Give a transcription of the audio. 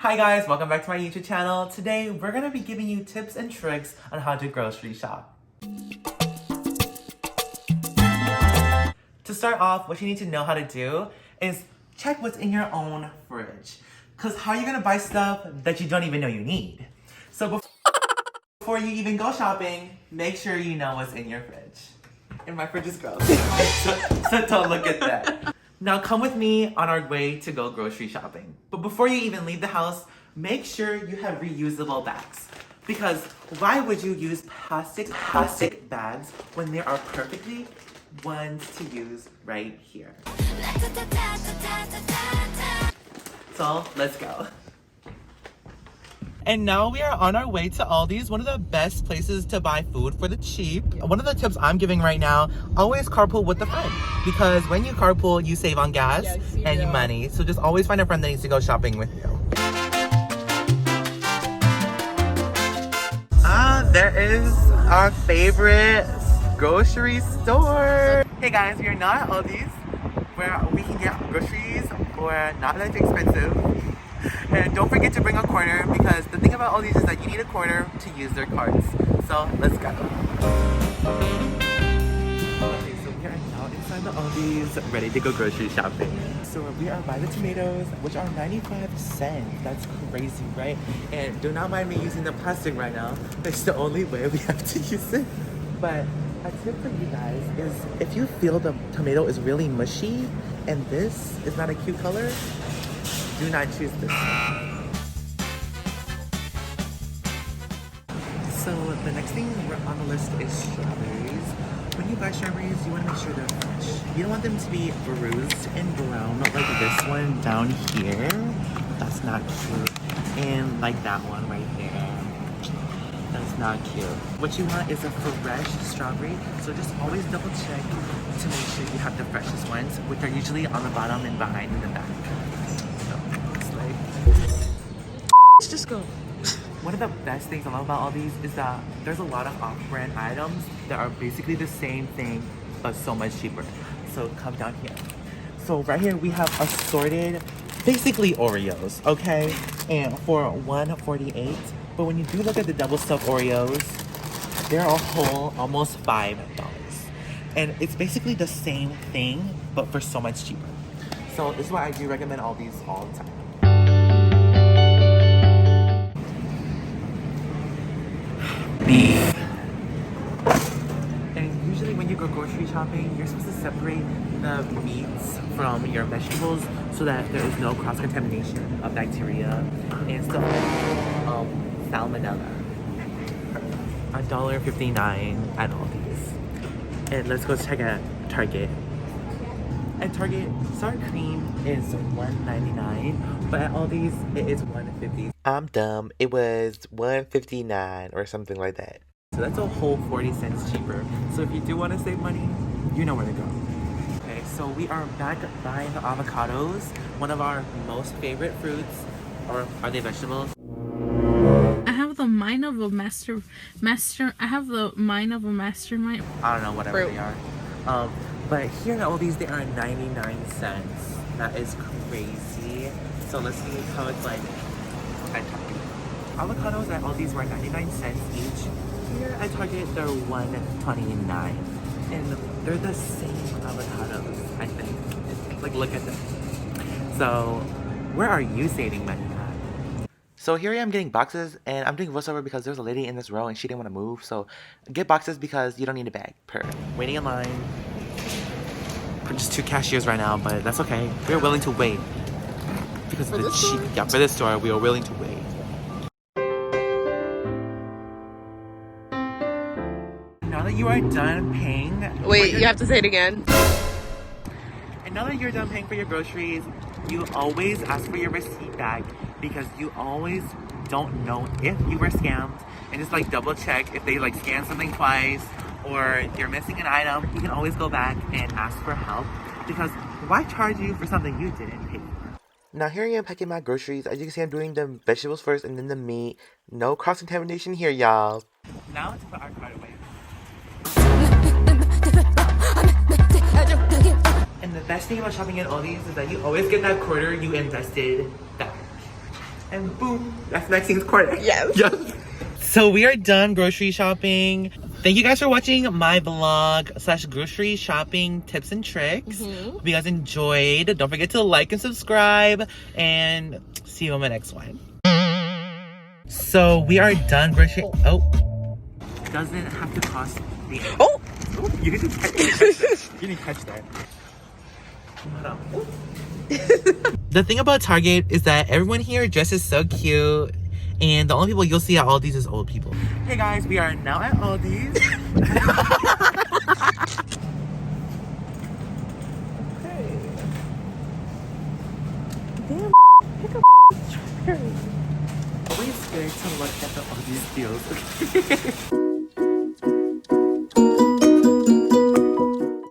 Hi guys, welcome back to my YouTube channel. Today, we're gonna be giving you tips and tricks on how to grocery shop. To start off, what you need to know how to do is check what's in your own fridge. Cause how are you gonna buy stuff that you don't even know you need? So before you even go shopping, make sure you know what's in your fridge. And my fridge is gross, so don't look at that. Now come with me on our way to go grocery shopping. But before you even leave the house, make sure you have reusable bags. Because why would you use plastic bags when there are perfectly ones to use right here? So let's go. And now we are on our way to Aldi's, one of the best places to buy food for the cheap. One of the tips I'm giving right now, always carpool with a friend. Because when you carpool, you save on gas and money. So just always find a friend that needs to go shopping with you. There is our favorite grocery store. Hey guys, we are now at Aldi's, where we can get groceries for not that expensive. And don't forget to bring a quarter, because the thing about Aldi's is that you need a quarter to use their cards. So let's go. Okay, so we are now inside the Aldi's, ready to go grocery shopping. So we are by the tomatoes, which are 95 cents. That's crazy, right? And do not mind me using the plastic right now. It's the only way we have to use it. But a tip for you guys is if you feel the tomato is really mushy and this is not a cute color, do not choose this one. So the next thing on the list is strawberries. When you buy strawberries, you want to make sure they're fresh. You don't want them to be bruised and brown, not like this one down here. That's not cute. And like that one right there. That's not cute. What you want is a fresh strawberry, so just always double check to make sure you have the freshest ones, which are usually on the bottom and behind in the back. Let's just go. One of the best things I love about all these is that there's a lot of off-brand items that are basically the same thing but so much cheaper. So come down here. So right here we have assorted, basically Oreos, okay? And for $1.48. But when you do look at the double stuffed Oreos, they're a whole almost $5. And it's basically the same thing but for so much cheaper. So this is why I do recommend all these all the time. Beef. And usually when you go grocery shopping, you're supposed to separate the meats from your vegetables so that there is no cross-contamination of bacteria and stuff like salmonella. $1.59 at Aldi's. And let's go check out Target. At Target, sour cream is $1.99, but at Aldi's, it is $1.50. I'm dumb. It was $1.59 or something like that. So that's a whole 40 cents cheaper. So if you do want to save money, you know where to go. Okay, so we are back buying the avocados, one of our most favorite fruits. Or are they vegetables? I have the mind of a master. I have the mind of a mastermind. I don't know, whatever they are. But here at Aldi's, they are 99 cents. That is crazy. So let's see how it's like at Target. Avocados at Aldi's were 99 cents each. Here at Target, they're $1.29. And they're the same avocados, I think. Like, look at them. So, where are you saving money at? So here I am getting boxes, and I'm doing voiceover because there's a lady in this row and she didn't want to move. So, get boxes because you don't need a bag. Waiting in line. We're just two cashiers right now, but that's okay. We're willing to wait. Because of the cheap. Yeah, for this store, we are willing to wait. Now that you are done paying... Wait, you have to say it again. And now that you're done paying for your groceries, you always ask for your receipt back because you always don't know if you were scammed. And just like double check if they like scan something twice or you're missing an item, you can always go back and ask for help because why charge you for something you didn't pay for? Now here I am packing my groceries. As you can see, I'm doing the vegetables first and then the meat. No cross-contamination here, y'all. Now let's put our cart away. And the best thing about shopping at Aldi's is that you always get that quarter you invested back. And boom, that's Maxine's corner. Yes. Yes. So we are done grocery shopping. Thank you guys for watching my vlog / grocery shopping tips and tricks. Hope you guys enjoyed. Don't forget to like and subscribe, and see you on my next one. So we are done grocery. Oh, doesn't have to cost the. Oh! Oh, you didn't catch that. You didn't catch that. Hold on. The thing about Target is that everyone here dresses so cute, and the only people you'll see at Aldi's is old people. Hey guys, we are now at Aldi's. Hey. Damn, pick up Always scared to look at the Aldi's deals. Okay.